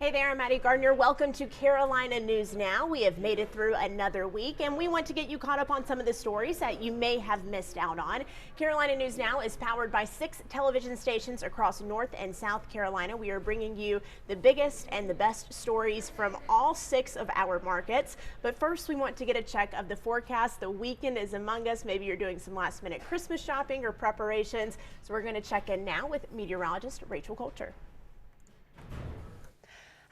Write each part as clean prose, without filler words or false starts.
Hey there, I'm Maddie Gardner. Welcome to Carolina News Now. We have made it through another week, and we want to get you caught up on some of the stories that you may have missed out on. Carolina News Now is powered by 6 television stations across North and South Carolina. We are bringing you the biggest and the best stories from all 6 of our markets. But first, we want to get a check of the forecast. The weekend is among us. Maybe you're doing some last-minute Christmas shopping or preparations. So we're going to check in now with meteorologist Rachel Coulter.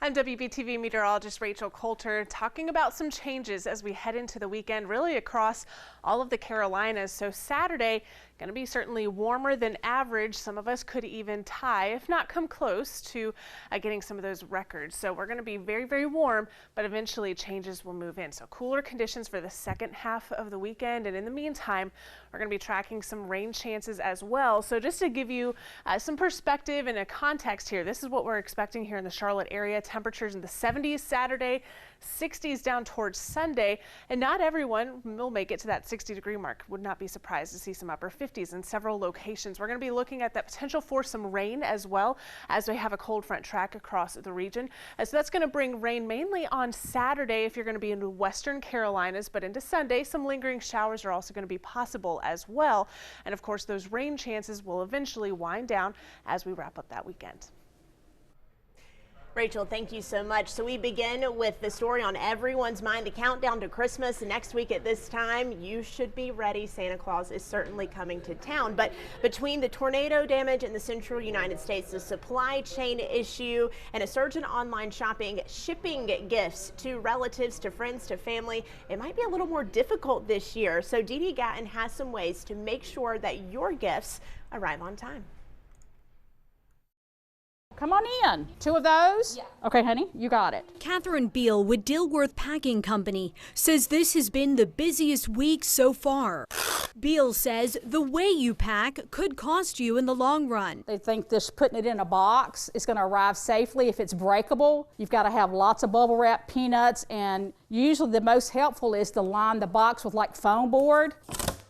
I'm WBTV meteorologist Rachel Coulter talking about some changes as we head into the weekend, really across all of the Carolinas. So Saturday, going to be certainly warmer than average. Some of us could even tie, if not come close to getting some of those records. So we're going to be very, very warm, but eventually changes will move in. So cooler conditions for the second half of the weekend. And in the meantime, we're going to be tracking some rain chances as well. So just to give you some perspective and a context here, this is what we're expecting here in the Charlotte area. Temperatures in the 70s Saturday, 60s down towards Sunday, and not everyone will make it to that 60-degree mark. Would not be surprised to see some upper 50s in several locations. We're going to be looking at the potential for some rain as well as we have a cold front track across the region. So that's going to bring rain mainly on Saturday if you're going to be in the western Carolinas, but into Sunday, some lingering showers are also going to be possible as well. And of course, those rain chances will eventually wind down as we wrap up that weekend. Rachel, thank you so much. So we begin with the story on everyone's mind, the countdown to Christmas. Next week at this time, you should be ready. Santa Claus is certainly coming to town. But between the tornado damage in the central United States, the supply chain issue, and a surge in online shopping, shipping gifts to relatives, to friends, to family, it might be a little more difficult this year. So Dee Dee Gatton has some ways to make sure that your gifts arrive on time. Come on in. 2 of those? Yeah. Okay, honey, you got it. Catherine Beal with Dilworth Packing Company says this has been the busiest week so far. Beal says the way you pack could cost you in the long run. They think this putting it in a box is going to arrive safely. If it's breakable, you've got to have lots of bubble wrap, peanuts, and usually the most helpful is to line the box with like foam board.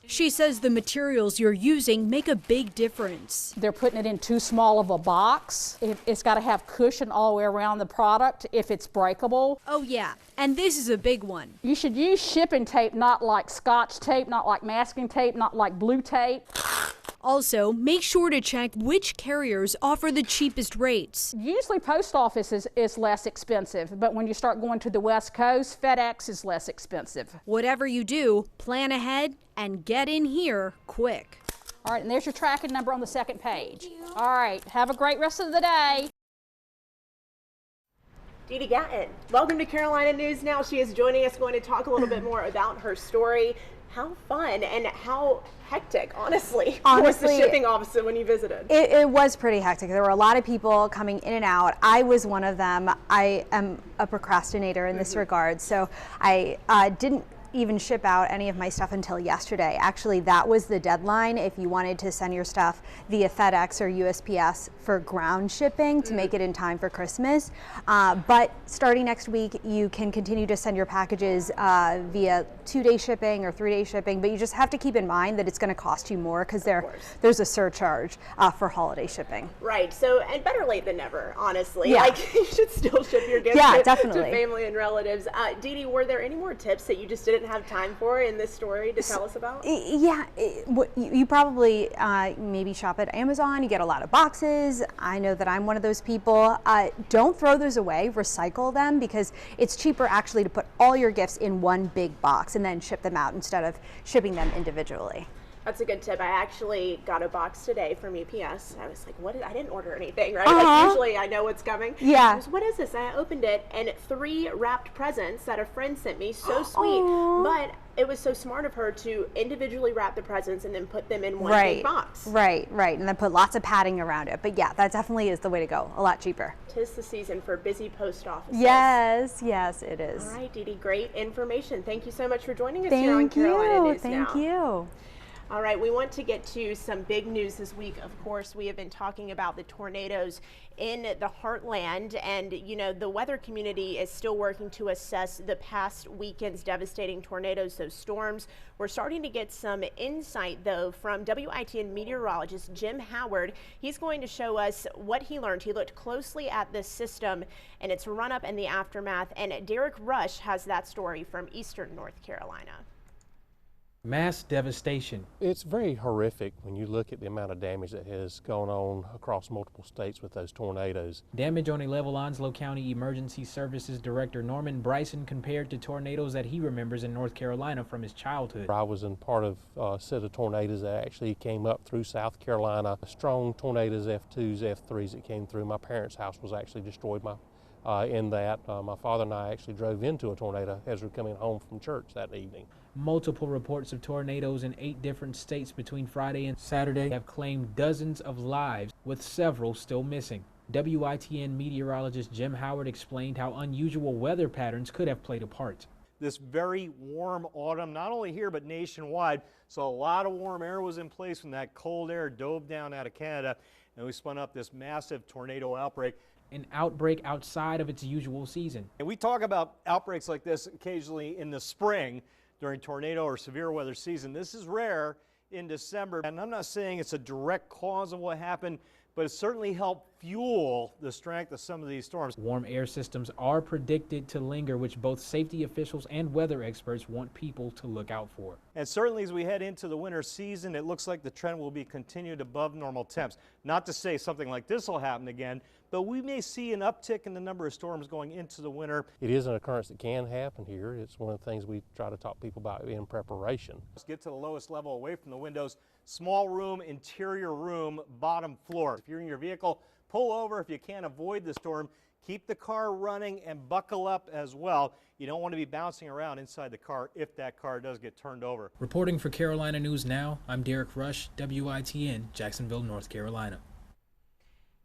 She says the materials you're using make a big difference. They're putting it in too small of a box. It's got to have cushion all the way around the product if it's breakable. Oh yeah, and this is a big one. You should use shipping tape, not like Scotch tape, not like masking tape, not like blue tape. Also, make sure to check which carriers offer the cheapest rates. Usually post office is less expensive, but when you start going to the West Coast, FedEx is less expensive. Whatever you do, plan ahead and get in here quick. All right, and there's your tracking number on the second page. All right, have a great rest of the day. Dee Dee Gatton, welcome to Carolina News Now. She is joining us, going to talk a little bit more about her story. How fun and how hectic, honestly, was the shipping office when you visited? It was pretty hectic. There were a lot of people coming in and out. I was one of them. I am a procrastinator in this regard, so I didn't even ship out any of my stuff until yesterday. Actually, that was the deadline if you wanted to send your stuff via FedEx or USPS for ground shipping to make it in time for Christmas. But starting next week, you can continue to send your packages via 2-day shipping or 3-day shipping, but you just have to keep in mind that it's going to cost you more because there's a surcharge for holiday shipping. Right. So, and better late than never, honestly. Yeah. Like, you should still ship your gifts to family and relatives. Dee Dee, were there any more tips that you just didn't have time for in this story to tell us about? Yeah, you probably maybe shop at Amazon. You get a lot of boxes. I know that I'm one of those people. Don't throw those away. Recycle them because it's cheaper actually to put all your gifts in one big box and then ship them out instead of shipping them individually. That's a good tip. I actually got a box today from UPS. I was like, what I didn't order anything, right? Like, usually I know what's coming. Yeah. What is this? And I opened it, and 3 wrapped presents that a friend sent me. So sweet. But it was so smart of her to individually wrap the presents and then put them in one big box. Right. And then put lots of padding around it. But yeah, that definitely is the way to go. A lot cheaper. 'Tis the season for busy post offices. Yes, it is. All right, Dee Dee, great information. Thank you so much for joining us here on Carolina News Now. Thank you. All right, we want to get to some big news this week. Of course, we have been talking about the tornadoes in the heartland, and you know, the weather community is still working to assess the past weekend's devastating tornadoes, those storms. We're starting to get some insight, though, from WITN meteorologist Jim Howard. He's going to show us what he learned. He looked closely at this system and its run-up and the aftermath, and Derek Rush has that story from eastern North Carolina. Mass devastation. It's very horrific when you look at the amount of damage that has gone on across multiple states with those tornadoes. Damage on a level Onslow County Emergency Services Director Norman Bryson compared to tornadoes that he remembers in North Carolina from his childhood. I was in part of a set of tornadoes that actually came up through South Carolina. Strong tornadoes, F2s, F3s that came through. My parents' house was actually destroyed in that. My father and I actually drove into a tornado as we were coming home from church that evening. Multiple reports of tornadoes in 8 different states between Friday and Saturday have claimed dozens of lives, with several still missing. WITN meteorologist Jim Howard explained how unusual weather patterns could have played a part. This very warm autumn, not only here but nationwide, so a lot of warm air was in place when that cold air dove down out of Canada, and we spun up this massive tornado outbreak. An outbreak outside of its usual season. And we talk about outbreaks like this occasionally in the spring during tornado or severe weather season. This is rare in December, and I'm not saying it's a direct cause of what happened, but it certainly helped fuel the strength of some of these storms. Warm air systems are predicted to linger, which both safety officials and weather experts want people to look out for. And certainly as we head into the winter season, it looks like the trend will be continued above normal temps. Not to say something like this will happen again, but we may see an uptick in the number of storms going into the winter. It is an occurrence that can happen here. It's one of the things we try to talk people about in preparation. Let's get to the lowest level away from the windows. Small room, interior room, bottom floor. If you're in your vehicle, pull over if you can't avoid the storm. Keep the car running and buckle up as well. You don't want to be bouncing around inside the car if that car does get turned over. Reporting for Carolina News Now, I'm Derek Rush, WITN, Jacksonville, North Carolina.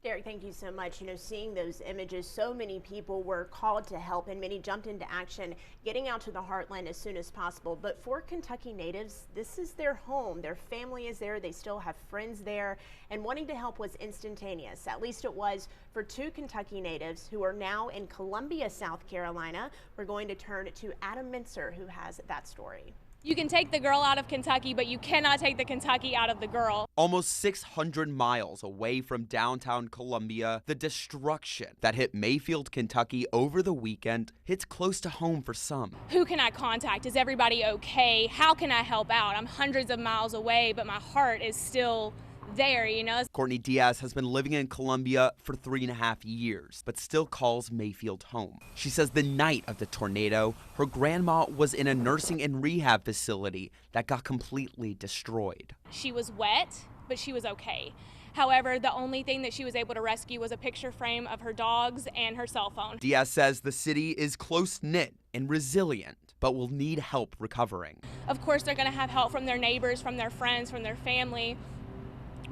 Derek, thank you so much. You know, seeing those images, so many people were called to help and many jumped into action, getting out to the heartland as soon as possible. But for Kentucky natives, this is their home. Their family is there. They still have friends there, and wanting to help was instantaneous. At least it was for 2 Kentucky natives who are now in Columbia, South Carolina. We're going to turn to Adam Mincer, who has that story. You can take the girl out of Kentucky, but you cannot take the Kentucky out of the girl. Almost 600 miles away from downtown Columbia, the destruction that hit Mayfield, Kentucky over the weekend hits close to home for some. Who can I contact? Is everybody okay? How can I help out? I'm hundreds of miles away, but my heart is still there, you know. Courtney Diaz has been living in Columbia for 3.5 years, but still calls Mayfield home. She says the night of the tornado, her grandma was in a nursing and rehab facility that got completely destroyed. She was wet, but she was okay. However, the only thing that she was able to rescue was a picture frame of her dogs and her cell phone. Diaz says the city is close-knit and resilient, but will need help recovering. Of course, they're going to have help from their neighbors, from their friends, from their family.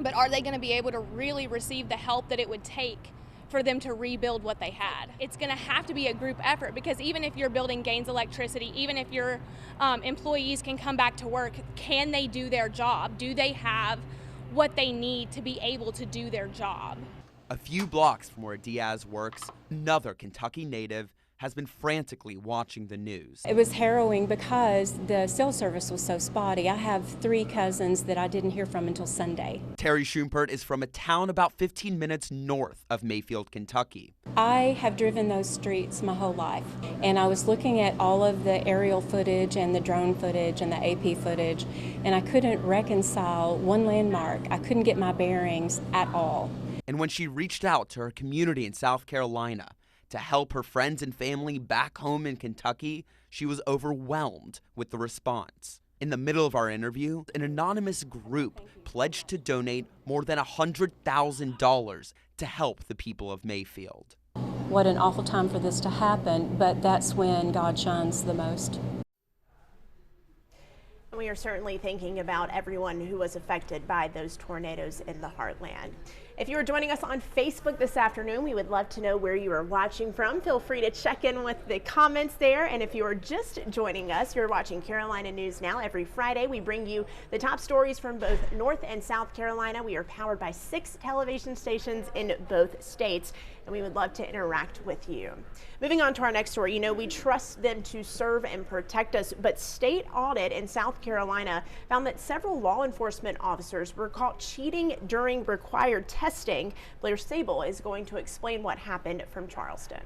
But are they going to be able to really receive the help that it would take for them to rebuild what they had? It's going to have to be a group effort, because even if your building gains electricity, even if your employees can come back to work, can they do their job? Do they have what they need to be able to do their job? A few blocks from where Diaz works, another Kentucky native has been frantically watching the news. It was harrowing because the cell service was so spotty. I have 3 cousins that I didn't hear from until Sunday. Terry Schumpert is from a town about 15 minutes north of Mayfield, Kentucky. I have driven those streets my whole life, and I was looking at all of the aerial footage and the drone footage and the AP footage, and I couldn't reconcile one landmark. I couldn't get my bearings at all. And when she reached out to her community in South Carolina to help her friends and family back home in Kentucky, she was overwhelmed with the response. In the middle of our interview, an anonymous group pledged to donate more than $100,000 to help the people of Mayfield. What an awful time for this to happen, but that's when God shines the most. We are certainly thinking about everyone who was affected by those tornadoes in the heartland. If you are joining us on Facebook this afternoon, we would love to know where you are watching from. Feel free to check in with the comments there. And if you are just joining us, you're watching Carolina News Now. Every Friday, we bring you the top stories from both North and South Carolina. We are powered by 6 television stations in both states, and we would love to interact with you. Moving on to our next story, we trust them to serve and protect us, but state audit in South Carolina found that several law enforcement officers were caught cheating during required testing. Blair Sable is going to explain what happened from Charleston.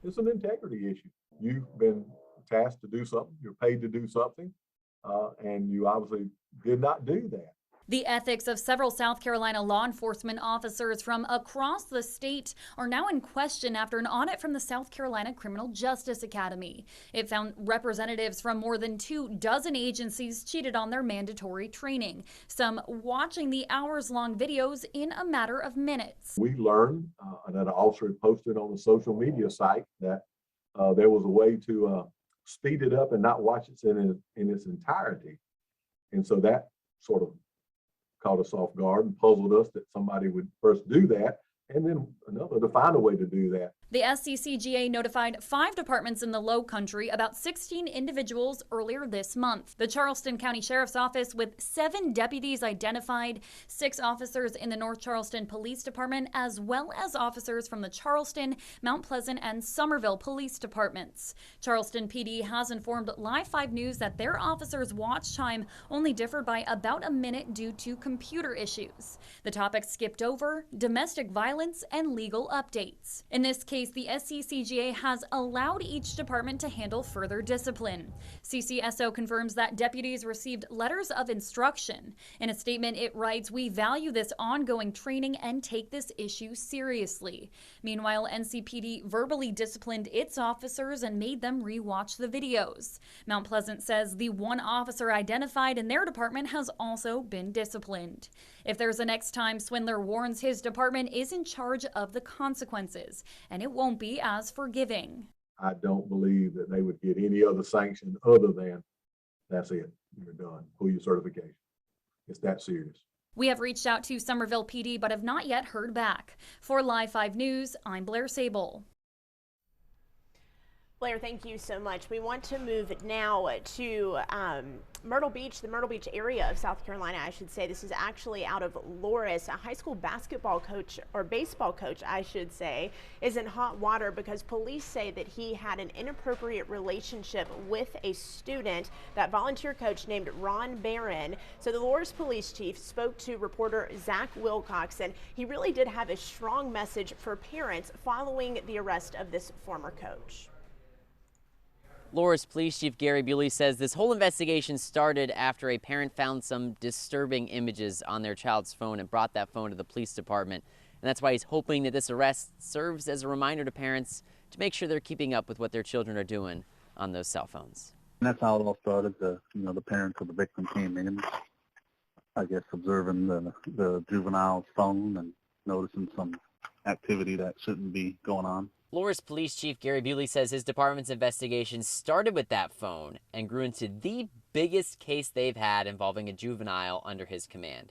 It's an integrity issue. You've been tasked to do something, you're paid to do something, and you obviously did not do that. The ethics of several South Carolina law enforcement officers from across the state are now in question after an audit from the South Carolina Criminal Justice Academy. It found representatives from more than 24 agencies cheated on their mandatory training, some watching the hours-long videos in a matter of minutes. We learned that an officer had posted on a social media site that there was a way to speed it up and not watch it in its entirety. And so that sort of caught us off guard and puzzled us that somebody would first do that and then another to find a way to do that. The SCCGA notified 5 departments in the Low Country about 16 individuals earlier this month. The Charleston County Sheriff's Office with 7 deputies identified, 6 officers in the North Charleston Police Department, as well as officers from the Charleston, Mount Pleasant, and Somerville Police Departments. Charleston PD has informed Live 5 News that their officers' watch time only differed by about a minute due to computer issues. The topics skipped over domestic violence and legal updates. In this case, the SCCGA has allowed each department to handle further discipline. CCSO confirms that deputies received letters of instruction. In a statement, it writes, "We value this ongoing training and take this issue seriously." Meanwhile, NCPD verbally disciplined its officers and made them rewatch the videos. Mount Pleasant says the 1 officer identified in their department has also been disciplined. If there's a next time, Swindler warns his department is in charge of the consequences, and it won't be as forgiving. I don't believe that they would get any other sanction other than that's it, you're done, pull your certification. It's that serious. We have reached out to Somerville PD but have not yet heard back. For Live 5 News, I'm Blair Sable. Blair, thank you so much. We want to move now to Myrtle Beach, the Myrtle Beach area of South Carolina, I should say. This is actually out of Loris. A high school basketball coach, or baseball coach, I should say, is in hot water because police say that he had an inappropriate relationship with a student, that volunteer coach named Ron Barron. So the Loris police chief spoke to reporter Zach Wilcox, and he really did have a strong message for parents following the arrest of this former coach. Loris Police Chief Gary Bewley says this whole investigation started after a parent found some disturbing images on their child's phone and brought that phone to the police department. And that's why he's hoping that this arrest serves as a reminder to parents to make sure they're keeping up with what their children are doing on those cell phones. And that's how it all started. The parents of the victim came in, I guess, observing the juvenile's phone and noticing some activity that shouldn't be going on. Loris Police Chief Gary Bewley says his department's investigation started with that phone and grew into the biggest case they've had involving a juvenile under his command.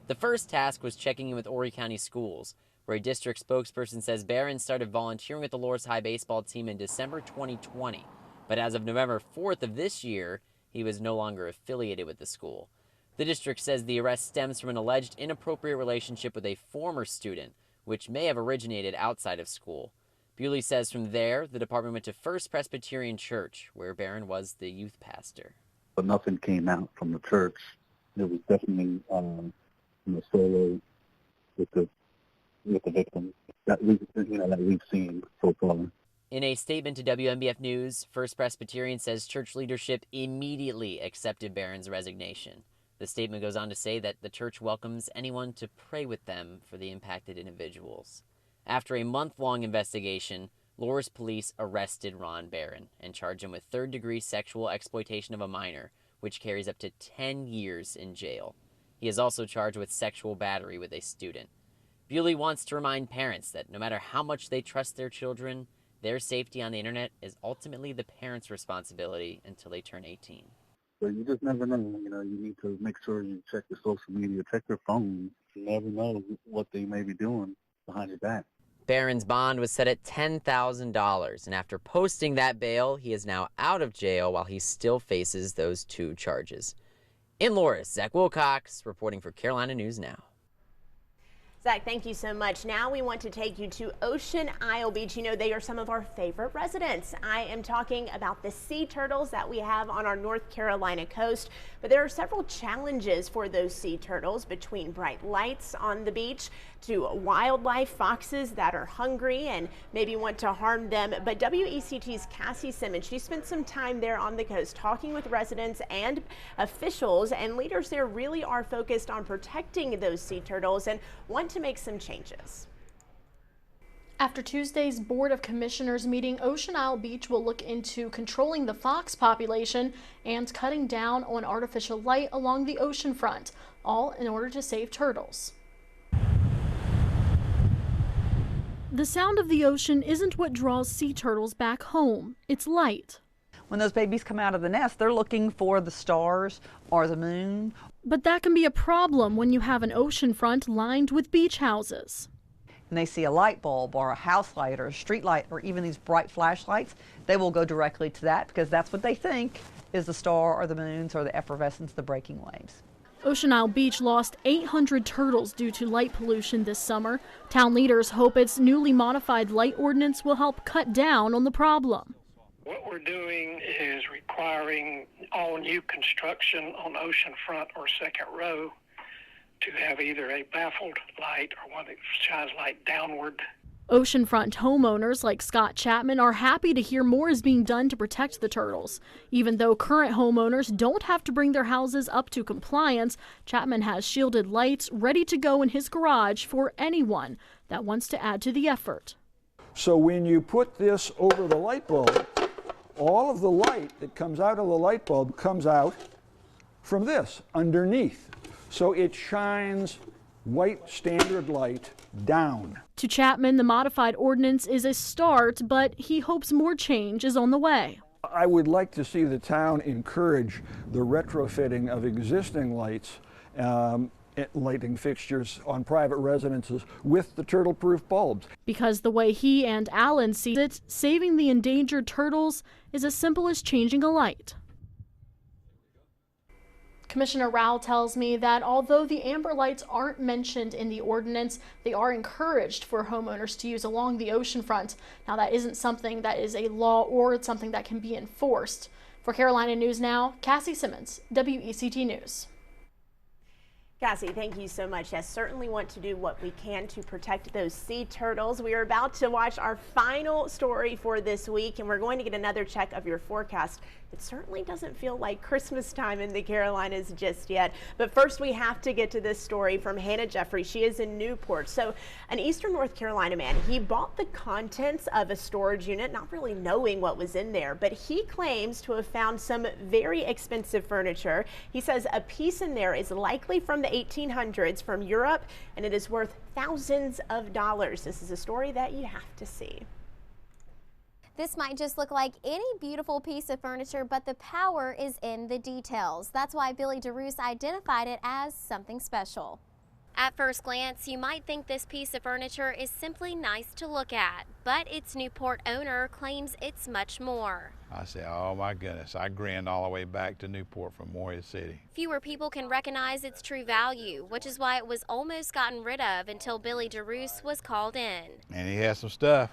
The first task was checking in with Horry County Schools, where a district spokesperson says Barron started volunteering with the Loris High baseball team in December 2020. But as of November 4th of this year, he was no longer affiliated with the school. The district says the arrest stems from an alleged inappropriate relationship with a former student, which may have originated outside of school. Bewley says from there, the department went to First Presbyterian Church, where Barron was the youth pastor. But nothing came out from the church. It was definitely solo with the victim that we've seen so far. In a statement to WMBF News, First Presbyterian says church leadership immediately accepted Barron's resignation. The statement goes on to say that the church welcomes anyone to pray with them for the impacted individuals. After a month-long investigation, Loris police arrested Ron Barron and charged him with third-degree sexual exploitation of a minor, which carries up to 10 years in jail. He is also charged with sexual battery with a student. Bewley wants to remind parents that no matter how much they trust their children, their safety on the internet is ultimately the parents' responsibility until they turn 18. So you just never know. You know, you need to make sure you check your social media, check your phone. You never know what they may be doing behind your back. Barron's bond was set at $10,000, and after posting that bail, he is now out of jail while he still faces those 2 charges. In Loris, Zach Wilcox reporting for Carolina News Now. Zach, thank you so much. Now we want to take you to Ocean Isle Beach. You know, they are some of our favorite residents. I am talking about the sea turtles that we have on our North Carolina coast, but there are several challenges for those sea turtles, between bright lights on the beach to wildlife, foxes that are hungry and maybe want to harm them. But WECT's Cassie Simmons, she spent some time there on the coast talking with residents and officials, and leaders there really are focused on protecting those sea turtles and want to make some changes. After Tuesday's Board of Commissioners meeting, Ocean Isle Beach will look into controlling the fox population and cutting down on artificial light along the ocean front, all in order to save turtles. The sound of the ocean isn't what draws sea turtles back home. It's light. When those babies come out of the nest, they're looking for the stars or the moon. But that can be a problem when you have an ocean front lined with beach houses. And they see a light bulb or a house light or a street light or even these bright flashlights, they will go directly to that because that's what they think is the star or the moons or the effervescence of the breaking waves. Ocean Isle Beach lost 800 turtles due to light pollution this summer. Town leaders hope its newly modified light ordinance will help cut down on the problem. What we're doing is requiring all new construction on oceanfront or second row to have either a baffled light or one that shines light downward. Oceanfront homeowners like Scott Chapman are happy to hear more is being done to protect the turtles. Even though current homeowners don't have to bring their houses up to compliance, Chapman has shielded lights ready to go in his garage for anyone that wants to add to the effort. So when you put this over the light bulb, all of the light that comes out of the light bulb comes out from this underneath. So it shines white standard light down. To Chapman, the modified ordinance is a start, but he hopes more change is on the way. I would like to see the town encourage the retrofitting of existing lights, lighting fixtures on private residences with the turtle-proof bulbs. Because the way he and Alan see it, saving the endangered turtles is as simple as changing a light. Commissioner Rao tells me that although the amber lights aren't mentioned in the ordinance, they are encouraged for homeowners to use along the oceanfront. Now, that isn't something that is a law or it's something that can be enforced. For Carolina News Now, Cassie Simmons, WECT News. Cassie, thank you so much. Yes, certainly want to do what we can to protect those sea turtles. We are about to watch our final story for this week, and we're going to get another check of your forecast. It certainly doesn't feel like Christmas time in the Carolinas just yet. But first, we have to get to this story from Hannah Jeffrey. She is in Newport. So an Eastern North Carolina man, he bought the contents of a storage unit, not really knowing what was in there, but he claims to have found some very expensive furniture. He says a piece in there is likely from the 1800s from Europe, and it is worth thousands of dollars. This is a story that you have to see. This might just look like any beautiful piece of furniture, but the power is in the details. That's why Billy DeRoos identified it as something special. At first glance, you might think this piece of furniture is simply nice to look at, but its Newport owner claims it's much more. I said, oh my goodness, I grinned all the way back to Newport from Morehead City. Fewer people can recognize its true value, which is why it was almost gotten rid of until Billy DeRoos was called in. And he has some stuff.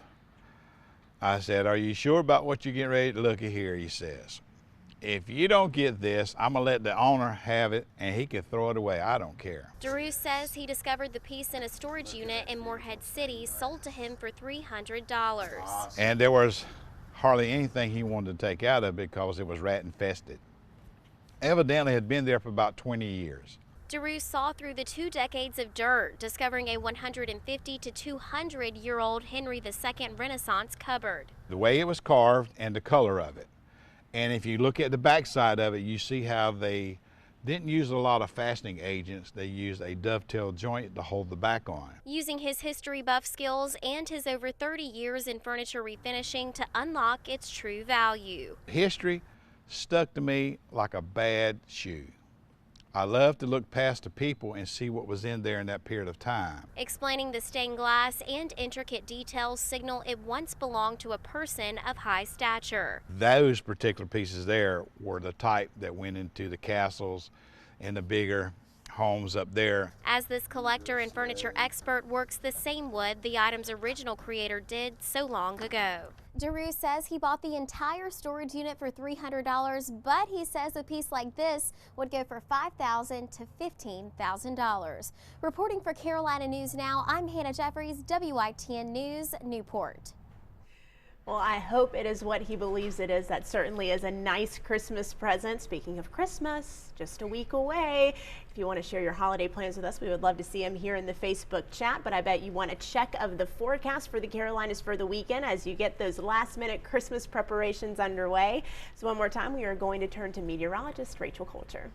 I said, are you sure about what you're getting ready to look at here? He says, if you don't get this, I'm going to let the owner have it and he can throw it away. I don't care. DeRoos says he discovered the piece in a storage unit in Morehead City, sold to him for $300. And there was hardly anything he wanted to take out of it because it was rat infested. Evidently had been there for about 20 years. DeRoos saw through the 2 decades of dirt, discovering a 150 to 200-year-old Henry II Renaissance cupboard. The way it was carved and the color of it. And if you look at the backside of it, you see how they Didn't use a lot of fastening agents. They used a dovetail joint to hold the back on. Using his history buff skills and his over 30 years in furniture refinishing to unlock its true value. History stuck to me like a bad shoe. I love to look past the people and see what was in there in that period of time. Explaining the stained glass and intricate details signal it once belonged to a person of high stature. Those particular pieces there were the type that went into the castles and the bigger homes up there. As this collector and furniture expert works the same wood the item's original creator did so long ago. DeRue says he bought the entire storage unit for $300, but he says a piece like this would go for $5,000 to $15,000. Reporting for Carolina News Now, I'm Hannah Jeffries, WITN News, Newport. Well, I hope it is what he believes it is. That certainly is a nice Christmas present. Speaking of Christmas, just a week away. If you want to share your holiday plans with us, we would love to see them here in the Facebook chat. But I bet you want a check of the forecast for the Carolinas for the weekend as you get those last-minute Christmas preparations underway. So one more time, we are going to turn to meteorologist Rachel Coulter.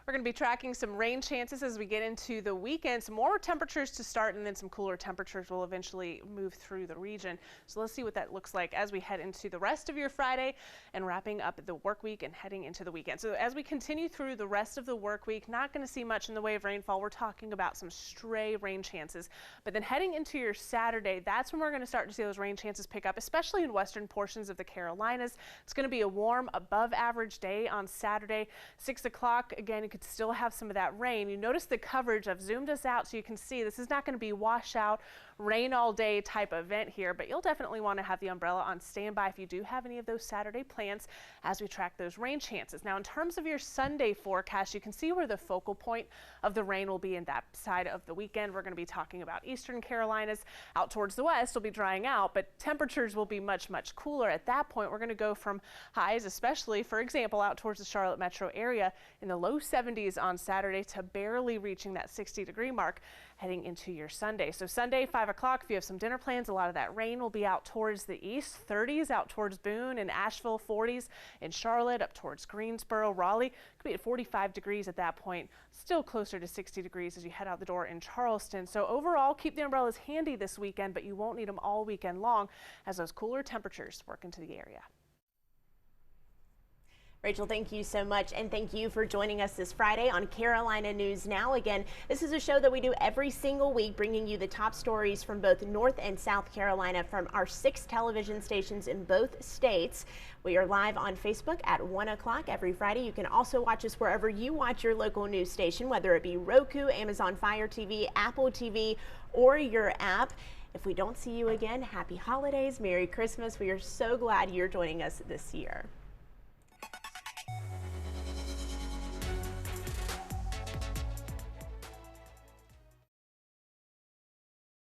We're going to be tracking some rain chances as we get into the weekend. Some more temperatures to start, and then some cooler temperatures will eventually move through the region. So let's see what that looks like as we head into the rest of your Friday and wrapping up the work week and heading into the weekend. So as we continue through the rest of the work week, not going to see much in the way of rainfall. We're talking about some stray rain chances. But then heading into your Saturday, that's when we're going to start to see those rain chances pick up, especially in western portions of the Carolinas. It's going to be a warm, above average day on Saturday. 6 o'clock, again, you could still have some of that rain. You notice the coverage. I've zoomed us out so you can see this is not going to be washout, rain all day type event here, but you'll definitely want to have the umbrella on standby if you do have any of those Saturday plans as we track those rain chances. Now, in terms of your Sunday forecast, you can see where the focal point of the rain will be in that side of the weekend. We're going to be talking about eastern Carolinas. Out towards the west will be drying out, but temperatures will be much, much cooler. At that point, we're going to go from highs, especially, for example, out towards the Charlotte metro area in the low 70s on Saturday to barely reaching that 60-degree mark heading into your Sunday. So Sunday, 5 o'clock, if you have some dinner plans, a lot of that rain will be out towards the east. 30s out towards Boone and Asheville, 40s in Charlotte, up towards Greensboro, Raleigh. Could be at 45 degrees at that point, still closer to 60 degrees as you head out the door in Charleston. So overall, keep the umbrellas handy this weekend, but you won't need them all weekend long as those cooler temperatures work into the area. Rachel, thank you so much, and thank you for joining us this Friday on Carolina News Now. Again, this is a show that we do every single week, bringing you the top stories from both North and South Carolina from our 6 television stations in both states. We are live on Facebook at 1 o'clock every Friday. You can also watch us wherever you watch your local news station, whether it be Roku, Amazon Fire TV, Apple TV, or your app. If we don't see you again, happy holidays, Merry Christmas. We are so glad you're joining us this year.